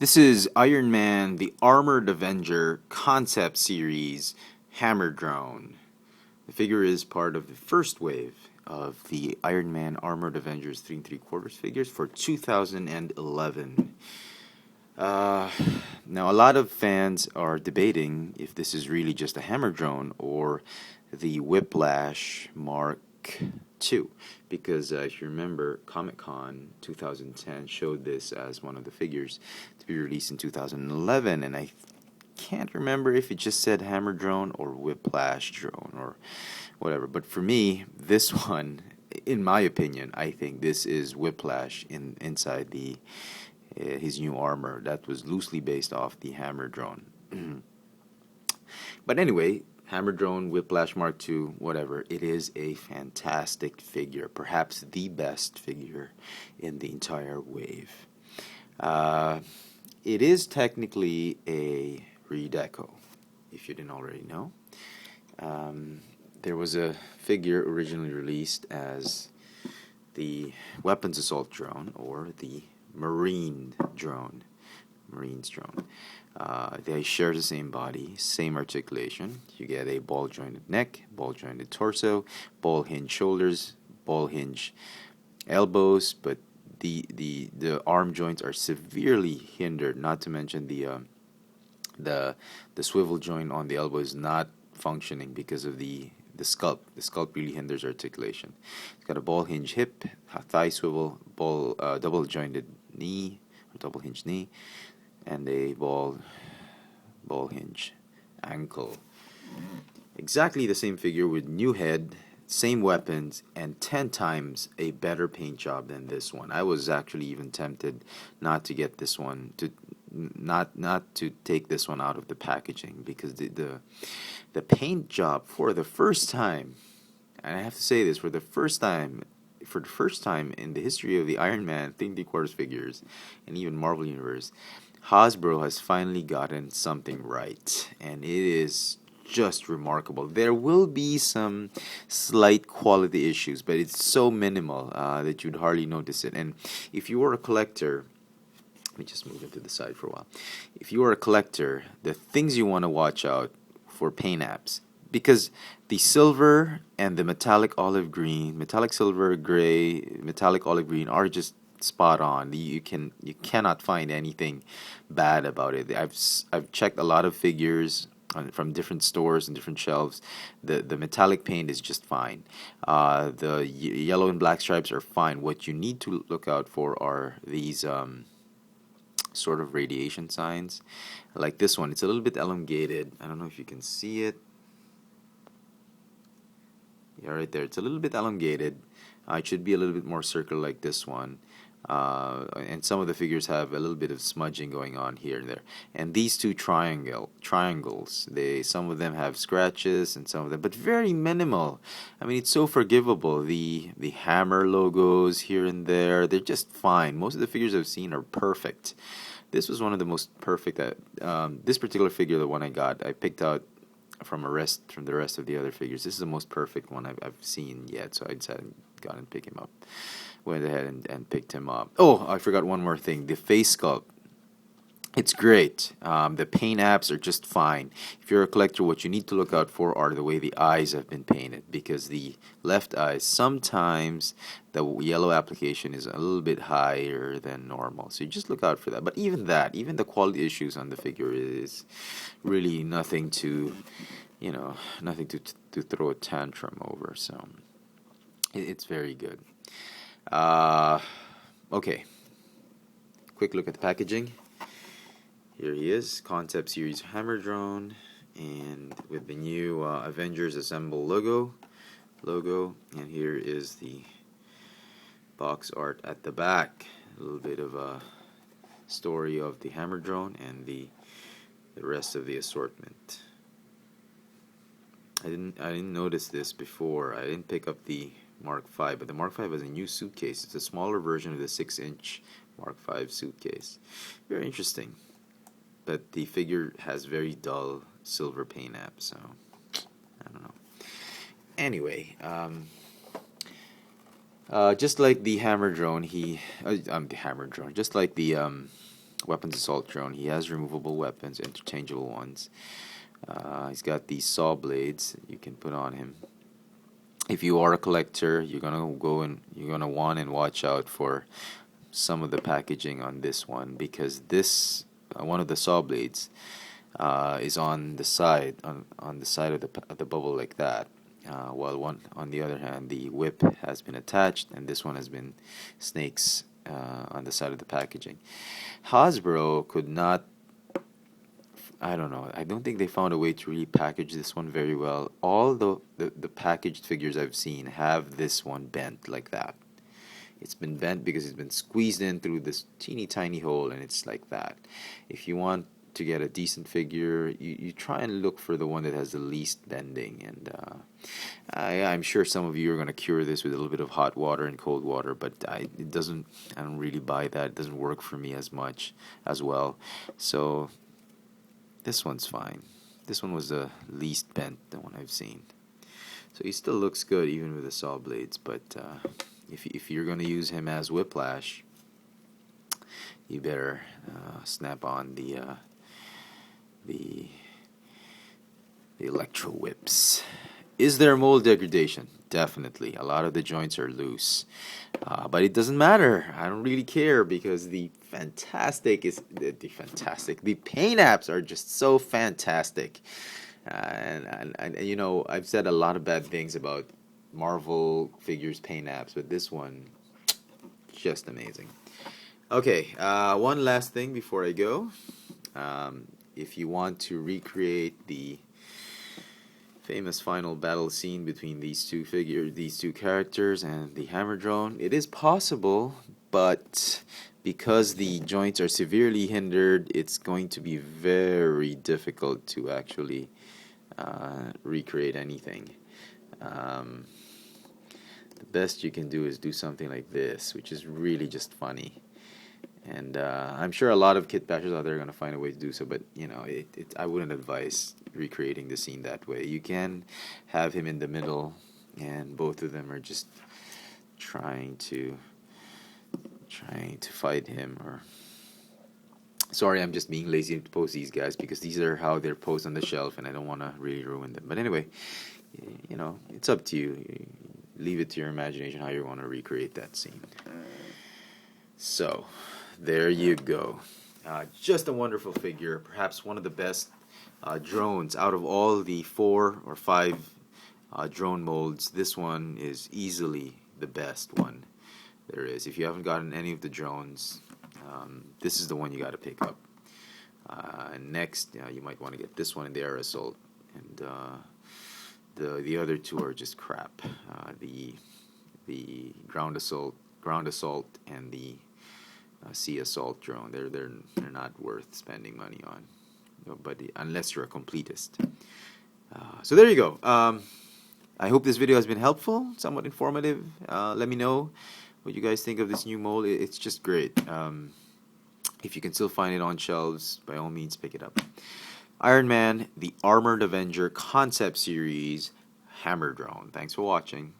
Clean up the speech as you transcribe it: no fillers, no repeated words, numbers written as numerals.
This is Iron Man, the Armored Avenger concept series Hammer Drone. The figure is part of the first wave of the Iron Man Armored Avengers 3 3/4 figures for 2011. Now, a lot of fans are debating if this is really just a hammer drone or the Whiplash Mark II, because if you remember, Comic-Con 2010 showed this as one of the figures to be released in 2011, and I can't remember if it just said hammer drone or Whiplash drone or whatever. But for me, this one, in my opinion, I think this is Whiplash inside the his new armor that was loosely based off the hammer drone. But anyway, hammer drone, Whiplash Mark II, whatever, it is a fantastic figure, perhaps the best figure in the entire wave. It is technically a redeco, if you didn't already know. There was a figure originally released as the Weapons Assault Drone, or the Marines drone. They share the same body, same articulation. You get a ball jointed neck, ball jointed torso, ball hinge shoulders, ball hinge elbows, but the arm joints are severely hindered. Not to mention the swivel joint on the elbow is not functioning because of the sculpt. The sculpt really hinders articulation. It's got a ball hinge hip, a thigh swivel, double jointed knee, or double hinge knee, and a ball hinge ankle. Exactly the same figure with new head, same weapons, and 10 times a better paint job than this one. I was actually even tempted not to get this one, to not to take this one out of the packaging, because the paint job for the first time, and I have to say this, for the first time in the history of the Iron Man 3 3/4 figures and even Marvel Universe, Hasbro has finally gotten something right, and it is just remarkable. There will be some slight quality issues, but it's so minimal that you'd hardly notice it. And if you are a collector, let me just move it to the side for a while. If you are a collector, the things you want to watch out for paint apps, because the silver and the metallic olive green, metallic silver, gray, metallic olive green are just spot on. You cannot find anything bad about it. I've checked a lot of figures from different stores and different shelves. The metallic paint is just fine. The yellow and black stripes are fine. What you need to look out for are these sort of radiation signs, like this one. It's a little bit elongated. I don't know if you can see it. Yeah, right there. It's a little bit elongated. It should be a little bit more circular like this one. And some of the figures have a little bit of smudging going on here and there. And these two triangles, some of them have scratches, and some of them, but very minimal. I mean, it's so forgivable. The hammer logos here and there, they're just fine. Most of the figures I've seen are perfect. This was one of the most perfect. This particular figure, the one I got, I picked out from the rest of the other figures. This is the most perfect one I've seen yet, so I decided to go and pick him up. Went ahead and picked him up. Oh, I forgot one more thing. The face sculpt. It's great. The paint apps are just fine. If you're a collector, what you need to look out for are the way the eyes have been painted, because the left eye, sometimes the yellow application is a little bit higher than normal. So you just look out for that. But even the quality issues on the figure is really nothing to, nothing to throw a tantrum over. So it's very good. Okay. Quick look at the packaging. Here he is, concept series hammer drone, and with the new Avengers Assemble logo, and here is the box art at the back. A little bit of a story of the hammer drone and the rest of the assortment. I didn't notice this before. I didn't pick up the Mark V, but the Mark V has a new suitcase. It's a smaller version of the 6-inch Mark V suitcase. Very interesting. But the figure has very dull silver paint app, so I don't know. Anyway, just like the hammer drone, just like the weapons assault drone. He has removable weapons, interchangeable ones. He's got these saw blades you can put on him. If you are a collector, you're gonna want and watch out for some of the packaging on this one, because this one of the saw blades is on the side on the side of the bubble like that. While one on the other hand, the whip has been attached, and this one has been snakes on the side of the packaging. Hasbro could not. I don't know. I don't think they found a way to really package this one very well. All the packaged figures I've seen have this one bent like that. It's been bent because it's been squeezed in through this teeny tiny hole, and it's like that. If you want to get a decent figure, you try and look for the one that has the least bending. And I'm sure some of you are going to cure this with a little bit of hot water and cold water, but I don't really buy that. It doesn't work for me as much as well. So this one's fine. This one was the least bent, the one I've seen. So he still looks good even with the saw blades, but if you're going to use him as Whiplash, you better snap on the electro whips. Is there mold degradation? Definitely. A lot of the joints are loose, but it doesn't matter. I don't really care, because the paint apps are just so fantastic. And you know, I've said a lot of bad things about Marvel figures paint apps, but this one, just amazing. Okay, one last thing before I go. If you want to recreate the famous final battle scene between these two characters and the hammer drone, it is possible, but because the joints are severely hindered, it's going to be very difficult to actually recreate anything. The best you can do is do something like this, which is really just funny. And I'm sure a lot of kit bashers out there are going to find a way to do so, but you know, I wouldn't advise recreating the scene that way. You can have him in the middle, and both of them are just trying to fight him. Or sorry, I'm just being lazy to post these guys, because these are how they're posed on the shelf, and I don't want to really ruin them. But anyway, you know, it's up to you. Leave it to your imagination how you want to recreate that scene. So there you go. Just a wonderful figure, perhaps one of the best drones out of all the 4 or 5 drone molds. This one is easily the best one there is. If you haven't gotten any of the drones, this is the one you got to pick up. Next, you might want to get this one in the air assault, and the other two are just crap. The ground assault, and the sea assault drone. They're not worth spending money on, but unless you're a completist. So there you go. I hope this video has been helpful, somewhat informative. Let me know what you guys think of this new mold. It's just great. If you can still find it on shelves, by all means pick it up. Iron Man, the Armored Avenger Concept Series Hammer Drone. Thanks for watching.